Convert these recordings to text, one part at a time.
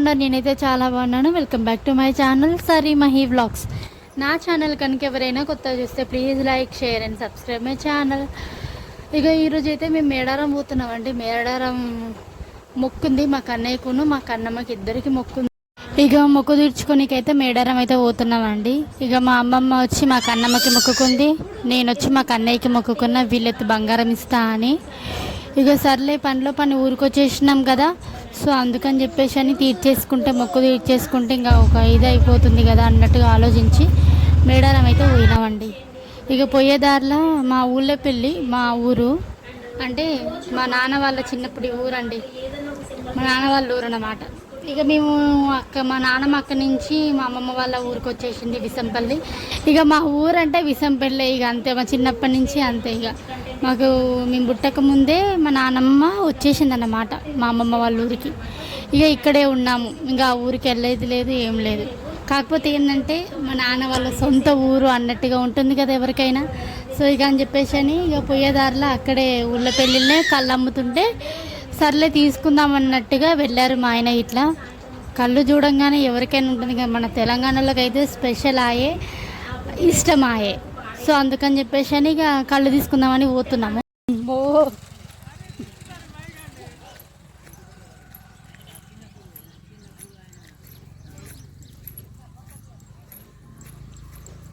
ఉన్నారు? నేనైతే చాలా బాగున్నాను. Welcome back to my channel Sari Mahi vlogs. నా ఛానల్ కనుక ఎవరైనా కొత్తగా చూస్తే please like, share and subscribe my channel. ఇక ఈరోజు అయితే మేము మేడారం పోతున్నామండి. మేడారం మొక్కుంది మా కన్నయ్యకును మా కన్నమ్మకి ఇద్దరికి మొక్కుంది. ఇక మొక్కు తీర్చుకోనికైతే మేడారం అయితే పోతున్నామండి. ఇక మా అమ్మమ్మ వచ్చి మా కన్నమ్మకి మొక్కుకుంది, నేను వచ్చి మా కన్నయ్యకి మొక్కుకున్న, వీళ్ళెత్తి బంగారం ఇస్తా అని. ఇక సర్లే పని ఊరికొచ్చేసినాం కదా, సో అందుకని చెప్పేసి అని తీర్చేసుకుంటే మొక్కు తీర్చేసుకుంటే ఇంకా ఒక ఇది అయిపోతుంది కదా అన్నట్టుగా ఆలోచించి మేడారం అయితే పోయినామండి. ఇక పోయేదారిలో మా ఊళ్ళో పెళ్ళి, మా ఊరు అంటే మా నాన్న వాళ్ళ చిన్నప్పటి ఊరండి, మా నాన్న వాళ్ళ ఊరు అన్నమాట. ఇక మేము మా నాన్నమ్మ అక్కడి నుంచి మా అమ్మమ్మ వాళ్ళ ఊరికి వచ్చేసింది విసంపల్లి. ఇక మా ఊరు అంటే విసంపల్లి, ఇక అంతే మా చిన్నప్పటి నుంచి అంతే. ఇక మాకు మేము పుట్టక ముందే మా నాన్నమ్మ వచ్చేసింది అన్నమాట మా అమ్మమ్మ వాళ్ళ ఊరికి. ఇక ఇక్కడే ఉన్నాము, ఇంకా ఆ ఊరికి వెళ్ళేది లేదు ఏం లేదు. కాకపోతే ఏంటంటే మా నాన్న వాళ్ళ సొంత ఊరు అన్నట్టుగా ఉంటుంది కదా ఎవరికైనా. సో ఇక అని చెప్పేసి అని ఇక పోయేదారిలో అక్కడే ఊళ్ళో పెళ్ళిళ్ళే కళ్ళు అమ్ముతుంటే సర్లే తీసుకుందాం అన్నట్టుగా వెళ్ళారు మా ఆయన. ఇట్లా కళ్ళు చూడంగానే ఎవరికైనా ఉంటుంది కదా, మన తెలంగాణలోకి అయితే స్పెషల్ ఆయే, ఇష్టం ఆయే. సో అందుకని చెప్పేసి అని ఇక కళ్ళు తీసుకుందామని పోతున్నాము.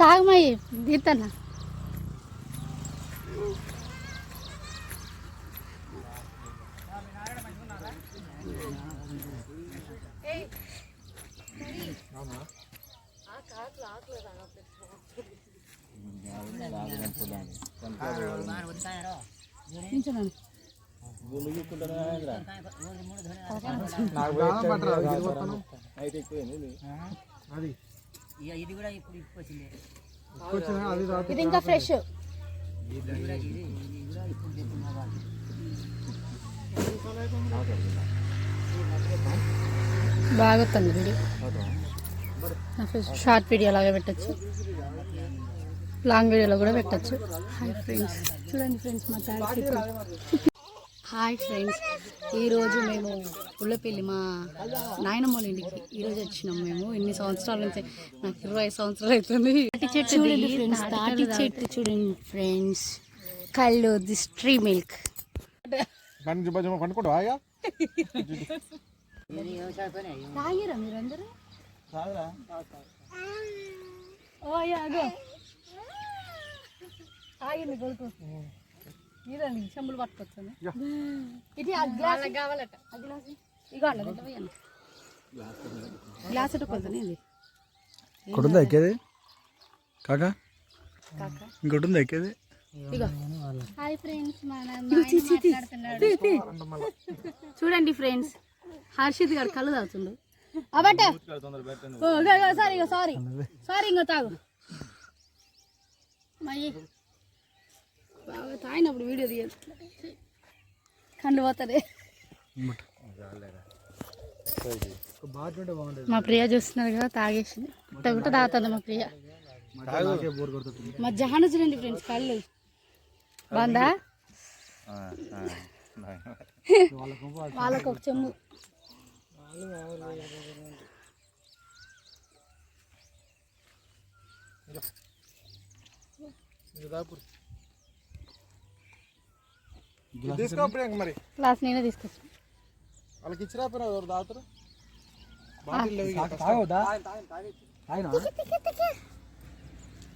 తాగమయ్యి తీర్థన్నా. ఇది ఇంకా ఫ్రెష్ బాగా వస్తుంది వీడియో. షార్ట్ వీడియో లాగా పెట్టచ్చు, లాంగ్ వీడియోలో కూడా పెట్టచ్చు. హాయ్ ఫ్రెండ్స్, చూడండి ఫ్రెండ్స్ మా తాగి. హాయ్ ఫ్రెండ్స్, ఈరోజు మేము ఉళ్ళపల్లి మా నాయనమ్మల ఇంటికి ఈరోజు వచ్చినాము. మేము ఇన్ని సంవత్సరాల నుంచి, నాకు 20 సంవత్సరాలు అవుతుంది. తాటి చెట్టు చూడండి ఫ్రెండ్స్, తాటి చెట్టు చూడండి ఫ్రెండ్స్, కళ్ళు ది స్ట్రీ మిల్క్. తాగిరా మీరందరూ? ఆగింది కొడుకు, ఇదండి చెంబులు పట్టుకొచ్చాను. ఇది కావాలట ఇక గ్లాస్ కొడుతుంది. కొడుతుందా ఎక్కేది కాకా? ఇంకొట్టుందా ఎక్కేది? హాయ్ ఫ్రెండ్స్, చూడండి ఫ్రెండ్స్, హర్షిత్ గారు కళ్ళు తాగుతుండు. అబట్టే సారీ ఇంకో తాగు మయ్యి. బాగా తాగినప్పుడు వీడియో తీయదు, కండు పోతుంది. మా ప్రియ చూస్తున్నారు కదా, తాగేసింది. గుట్ట తాగుతుంది మా ప్రియ. మధ్యాహ్నం చూడండి ఫ్రెండ్స్, కళ్ళు బాగుందా? వాళ్ళకు ఒక చెమ్ము. క్లాస్ నేనే తీసుకొచ్చి వాళ్ళకి ఇచ్చిరా.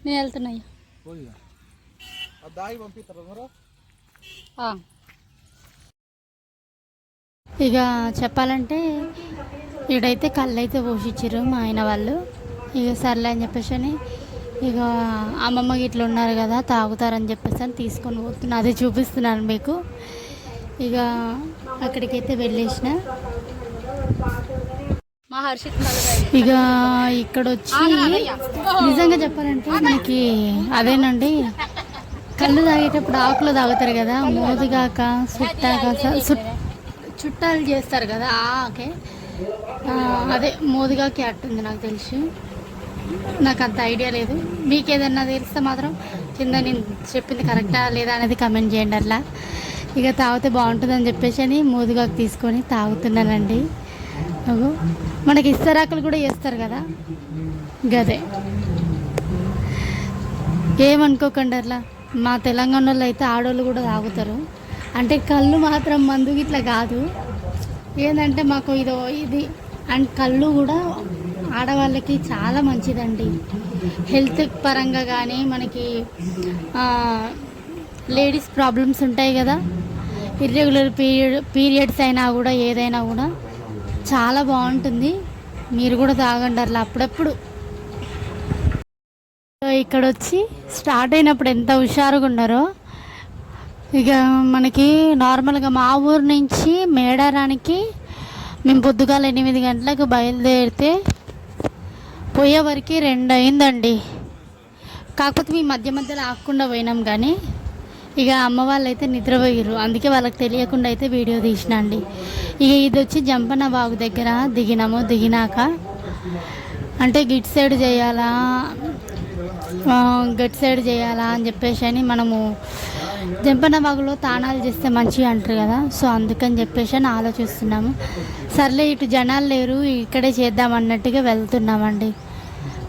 నేను వెళ్తున్నా. ఇక చెప్పాలంటే ఈడైతే కళ్ళు అయితే పోషించారు మా ఆయన వాళ్ళు. ఇక సర్లే అని చెప్పేసి అని ఇక అమ్మమ్మకి ఇట్లా ఉన్నారు కదా, తాగుతారని చెప్పేసి అని తీసుకొని పోతున్నా, అదే చూపిస్తున్నాను మీకు. ఇక అక్కడికైతే వెళ్ళేసిన. ఇక ఇక్కడ వచ్చి నిజంగా చెప్పాలంటే మనకి అదేనండి, కళ్ళు తాగేటప్పుడు ఆకులు తాగుతారు కదా, మోదుగాక చుట్టాలు చేస్తారు కదా, ఓకే అదే మోదుగాకి అట్టుంది నాకు తెలిసి. నాకు అంత ఐడియా లేదు, మీకు ఏదన్నా తెలిస్తే మాత్రం కింద నేను చెప్పింది కరెక్టా లేదా అనేది కమెంట్ చేయండి. అట్లా ఇక తాగితే బాగుంటుందని చెప్పేసి అని మోదుగాకు తీసుకొని తాగుతున్నానండి. మనకి ఇస్తరాకులు కూడా చేస్తారు కదా, గదే. ఏమనుకోకండి అట్లా. మా తెలంగాణలో అయితే ఆడవాళ్ళు కూడా తాగుతారు. అంటే కళ్ళు మాత్రం మందుకి ఇట్లా కాదు, ఏంటంటే మాకు ఇది అండ్ కళ్ళు కూడా ఆడవాళ్ళకి చాలా మంచిదండి. హెల్త్ పరంగా కానీ మనకి లేడీస్ ప్రాబ్లమ్స్ ఉంటాయి కదా, ఇర్రెగ్యులర్ పీరియడ్స్ అయినా కూడా ఏదైనా కూడా చాలా బాగుంటుంది. మీరు కూడా తాగండి అట్లా అప్పుడప్పుడు. ఇక్కడ వచ్చి స్టార్ట్ అయినప్పుడు ఎంత హుషారుగా ఉన్నారో, ఇక మనకి నార్మల్గా మా ఊరు నుంచి మేడారానికి మేము పొద్దుగాల 8 గంటలకు బయలుదేరితే పోయే వరకు 2 అయిందండి. కాకపోతే మేము మధ్య మధ్యలో ఆగకుండా పోయినాం, కానీ ఇక అమ్మ వాళ్ళు అయితే నిద్రపోయారు, అందుకే వాళ్ళకి తెలియకుండా అయితే వీడియో తీసిన అండి. ఇక ఇది వచ్చి జంపన్న బాగు దగ్గర దిగినాము. దిగినాక అంటే గిట్ సైడ్ చేయాలా అని చెప్పేసి అని మనము జంపన్న బాగులో తానాలు చేస్తే మంచిగా అంటారు కదా, సో అందుకని చెప్పేసి అని ఆలోచిస్తున్నాము. సర్లే ఇటు జనాలు లేరు, ఇక్కడే చేద్దాం అన్నట్టుగా వెళ్తున్నామండి.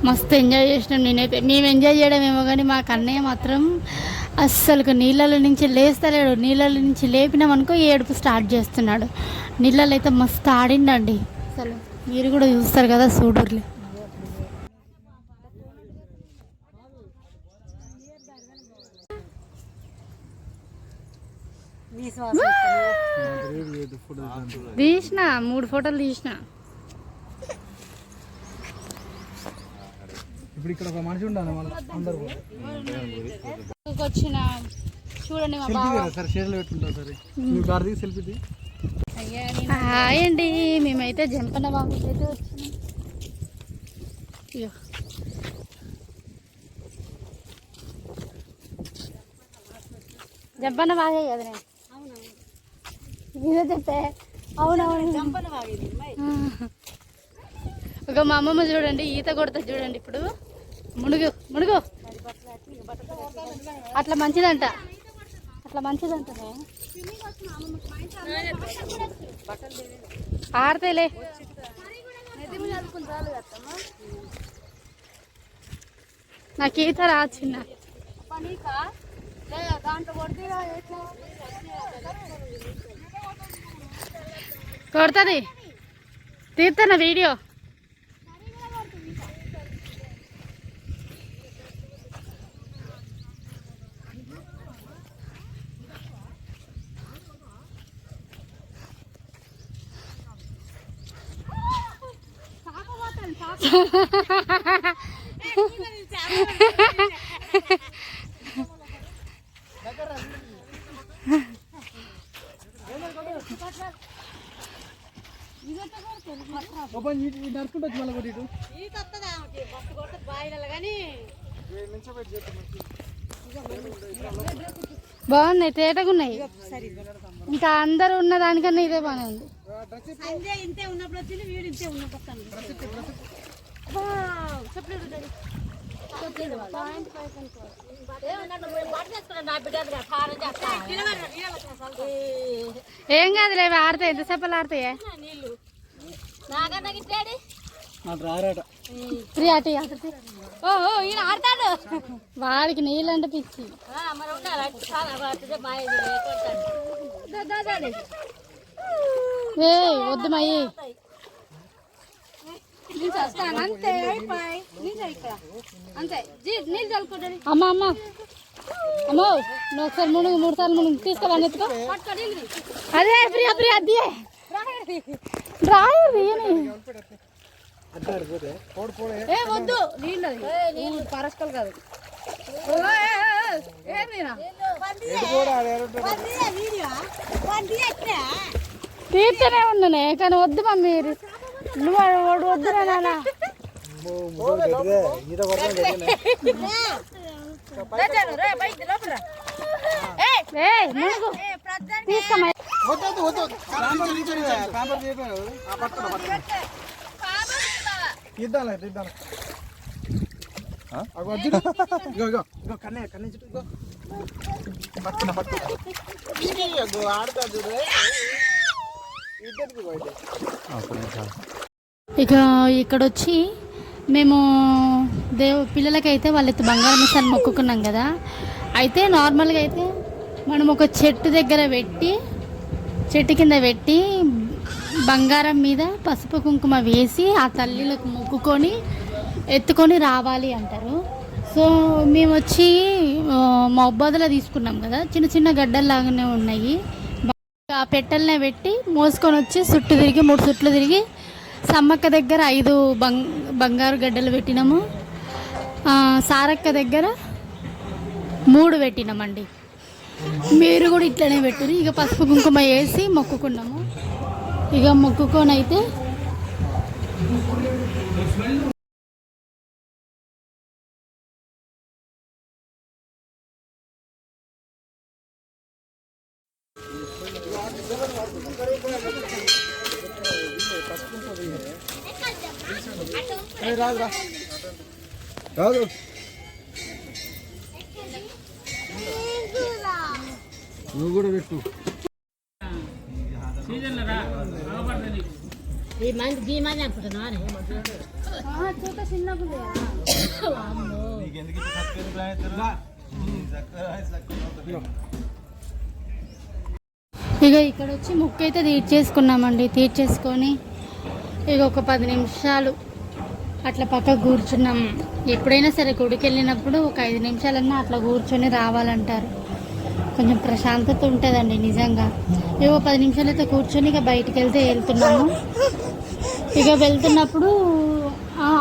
మస్తు ఎంజాయ్ చేసినాం. మేము ఎంజాయ్ చేయడం ఏమో కానీ మా కన్నయ్య మాత్రం అస్సలు నీళ్ళలో నుంచి లేస్తలేడు. నీళ్ళలో నుంచి లేపినామనుకో ఏడుపు స్టార్ట్ చేస్తున్నాడు. నీళ్ళలో అయితే మస్తు ఆడిండండి. అసలు మీరు కూడా చూస్తారు కదా, చూడర్లే. తీసిన 3 ఫోటోలు తీసిన. ఇప్పుడు ఇక్కడ ఒక మనిషి ఉండాలి, అందరూ వచ్చిన చూడండి మా బావ. సరే షేర్లో పెట్టుకుంటారు. సరే నువ్వు కార్ దిగి సెల్ఫీ తీ. హాయ్ అండి, మేమైతే జంపన్న బాబు అయితే వచ్చినాం. జంపన్న బాగే కదా నేను ఇదే చెప్పే. అవునవును, ఒక మా అమ్మమ్మ చూడండి ఈత కొడతా చూడండి. ఇప్పుడు మునుగు మునుగు అట్లా మంచిదంట, ఆడతేలే. నాకు ఈత రా చిన్న. కొడుతుంది, తీస్తున్నా వీడియో. బాగున్నాయి, తేటగా ఉన్నాయి. ఇంకా అందరూ ఉన్న దానికన్నా ఇదే బాగానే ఉంది. ఏం కాదులే, ఆడతాయి. ఎంతసేపు ఆడతాయే వాడికి నీళ్ళంటే పిచ్చి. ఏ వద్దు మయ్యి, అమ్మ అమ్మ అమ్మో నువ్వు ఒకసారి 3 సార్లు మునుగు తీసుకోవాలని ఎత్తుకో. అదే ప్రియా ప్రియా అద్దీ రాయని వద్దు, నీళ్ళు పరస్కలు కాదు. తీర్చనే ఉన్నానే కానీ వద్దు మమ్మీ, నువ్వు వద్దు నాన్న. తీసుకో ఆడతా ఇక ఇక్కడ వచ్చి మేము పిల్లలకైతే వాళ్ళైతే బంగారం మిషన్ మొక్కుకున్నాం కదా. అయితే నార్మల్గా అయితే మనం ఒక చెట్టు దగ్గర పెట్టి చెట్టు కింద పెట్టి బంగారం మీద పసుపు కుంకుమ వేసి ఆ తల్లిలకు మొక్కుకొని ఎత్తుకొని రావాలి అంటారు. సో మేము వచ్చి మబ్బదులో తీసుకున్నాం కదా, చిన్న చిన్న గడ్డల్లాగానే ఉన్నాయి. ఆ పెట్టెలనే పెట్టి మోసుకొని వచ్చి చుట్టూ తిరిగి 3 చుట్లు తిరిగి సమ్మక్క దగ్గర 5 బంగారు గడ్డలు పెట్టినాము. సారక్క దగ్గర 3 పెట్టినామండి. మీరు కూడా ఇట్లనే పెట్టురు. ఇక పసుపు కుంకుమ వేసి మొక్కుకున్నాము. ఇక మొక్కుకొని అయితే రాదు నువ్వు కూడా పెట్టు. ఇక ఇక్కడ వచ్చి ముక్కు అయితే తీర్చేసుకున్నామండి. తీర్చేసుకొని ఇక ఒక 10 నిమిషాలు అట్లా పక్క కూర్చున్నాం. ఎప్పుడైనా సరే గుడికి వెళ్ళినప్పుడు ఒక 5 నిమిషాలన్నా అట్లా కూర్చొని రావాలంటారు. కొంచెం ప్రశాంతత ఉంటుందండి నిజంగా. ఏవో 10 నిమిషాలు అయితే కూర్చొని ఇక బయటికి వెళ్తున్నాము. ఇక వెళ్తున్నప్పుడు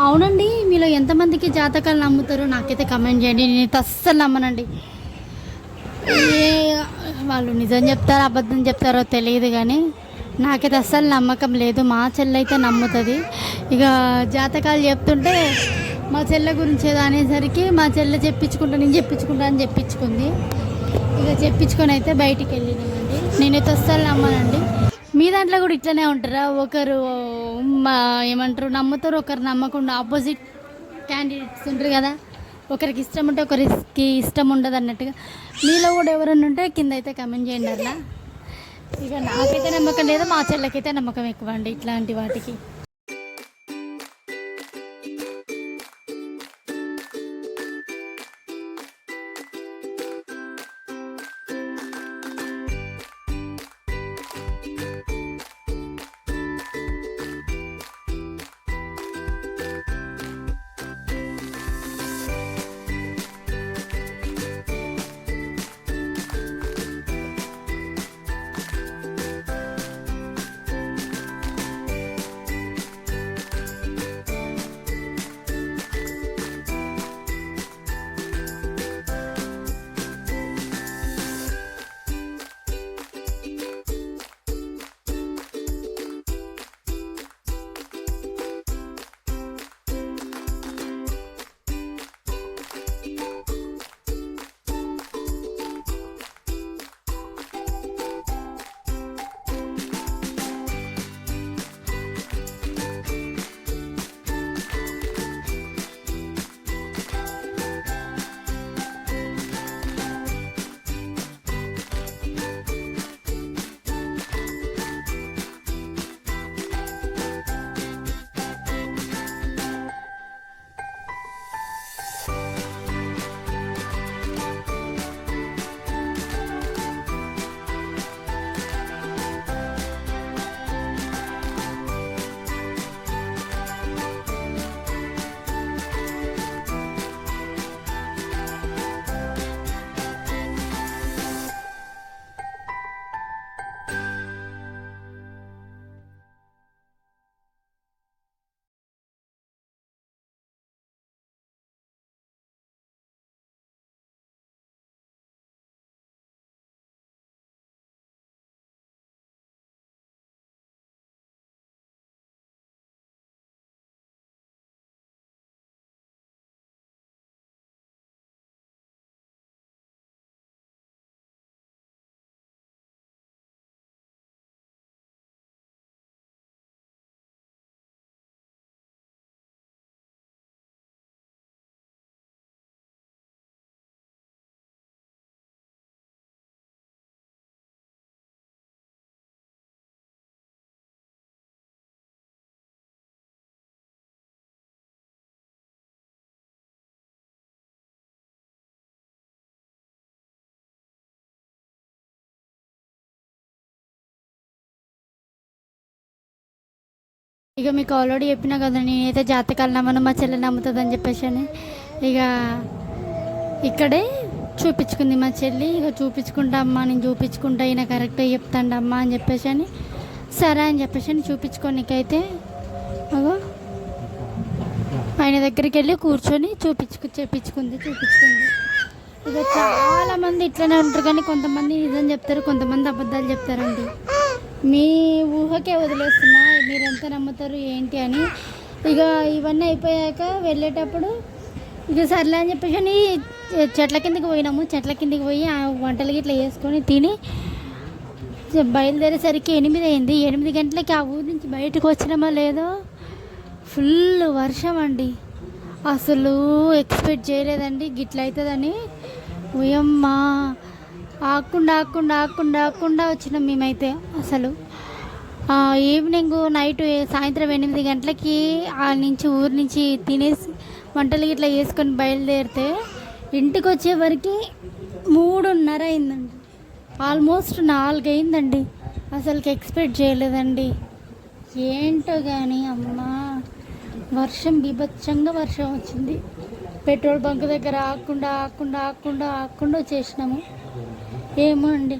అవునండి, మీలో ఎంతమందికి జాతకాలు నమ్ముతారో నాకైతే కమెంట్ చేయండి. నేను అస్సలు నమ్మనండి. వాళ్ళు నిజం చెప్తారో అబద్ధం చెప్తారో తెలియదు కానీ నాకైతే అస్సలు నమ్మకం లేదు. మా చెల్లి అయితే నమ్ముతుంది. ఇక జాతకాలు చెప్తుంటే మా చెల్లె గురించి ఏదో అనేసరికి మా చెల్లె నేను చెప్పించుకుంటా అని చెప్పించుకుంది. ఇక చెప్పించుకొని అయితే బయటికి వెళ్ళినామండి. నేనైతే అస్సలు నమ్మనండి. మీ దాంట్లో కూడా ఇట్లనే ఉంటారా? ఒకరు ఏమంటారు నమ్ముతారు, ఒకరు నమ్మకుండా ఆపోజిట్ క్యాండిడేట్స్ ఉంటారు కదా. ఒకరికి ఇష్టం ఉంటే ఒకరికి ఇష్టం ఉండదు అన్నట్టుగా. మీలో కూడా ఎవరైనా ఉంటే కింద అయితే కమెంట్ చేయండి అట్లా. ఇక నాకైతే నమ్మకం లేదు, మా చెల్లెకైతే నమ్మకం ఎక్కువ అండి ఇట్లాంటి వాటికి. ఇక మీకు ఆల్రెడీ చెప్పినా కదా నేనైతే జాతకాలు నమ్మను, మా చెల్లె నమ్ముతుందని చెప్పేసి అని. ఇక ఇక్కడే చూపించుకుంది మా చెల్లి. ఇక చూపించుకుంటా అమ్మ, నేను చూపించుకుంటా, ఈయన కరెక్ట్గా చెప్తాండి అమ్మ అని చెప్పేసి అని. సరే అని చెప్పేసి అని చూపించుకోనికైతే అగో ఆయన దగ్గరికి వెళ్ళి కూర్చొని చేపించుకుంది. ఇక చాలామంది ఇట్లనే ఉంటారు, కానీ కొంతమంది నిజం చెప్తారు, కొంతమంది అబద్ధాలు చెప్తారండి. మీ ఊహకే వదిలేస్తున్నా, మీరెంత నమ్ముతారు ఏంటి అని. ఇక ఇవన్నీ అయిపోయాక వెళ్ళేటప్పుడు ఇక సర్లే అని చెప్పేసి అని చెట్ల కిందకి పోయినాము. చెట్ల కిందకి పోయి ఆ వంటలకి ఇట్లా వేసుకొని తిని బయలుదేరేసరికి 8 అయింది. 8 గంటలకి ఆ ఊరి నుంచి బయటకు వచ్చినామా లేదో ఫుల్ వర్షం అండి. అసలు ఎక్స్పెక్ట్ చేయలేదండి గిట్ల అవుతుందని. ఉయమ్మా ఆకుండా వచ్చినాం మేమైతే. అసలు ఈవినింగ్ సాయంత్రం 8 గంటలకి ఆ నుంచి ఊరి నుంచి తినేసి వంటలు ఇట్లా వేసుకొని బయలుదేరితే ఇంటికి వచ్చేవరకు 3:30 అయిందండి. ఆల్మోస్ట్ 4 అయిందండి. అసలుకి ఎక్స్పెక్ట్ చేయలేదండి. ఏంటో కానీ అమ్మా వర్షం బీభత్సంగా వర్షం వచ్చింది. పెట్రోల్ బంక్ దగ్గర ఆకుండా వచ్చేసినాము. ఏమో అండి,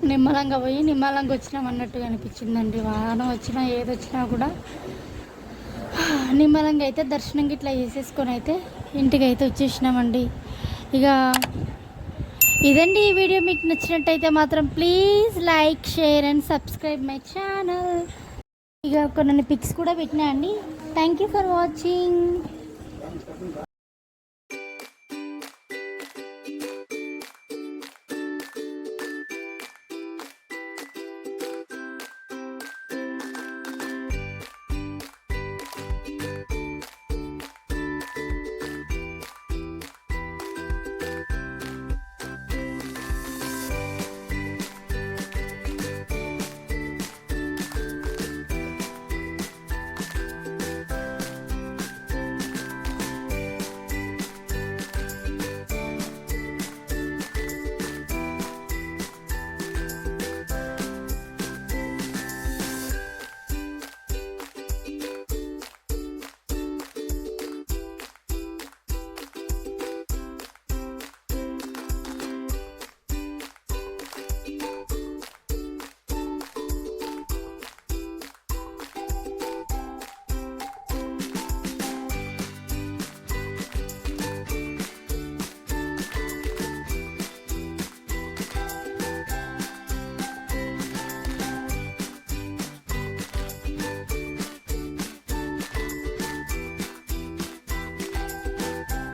నిమ్మలంగా పోయి నిమ్మలంగా వచ్చినాం అన్నట్టుగా అనిపించిందండి. వాన వచ్చినా ఏదొచ్చినా కూడా నిమ్మలంగా అయితే దర్శనంగా ఇట్లా చేసేసుకొని అయితే ఇంటికి అయితే వచ్చేసినామండి. ఇక ఇదండి ఈ వీడియో. మీకు నచ్చినట్టయితే మాత్రం please like, share and subscribe my channel. ఇక కొన్ని పిక్స్ కూడా పెట్టినా అండి. Thank you for watching.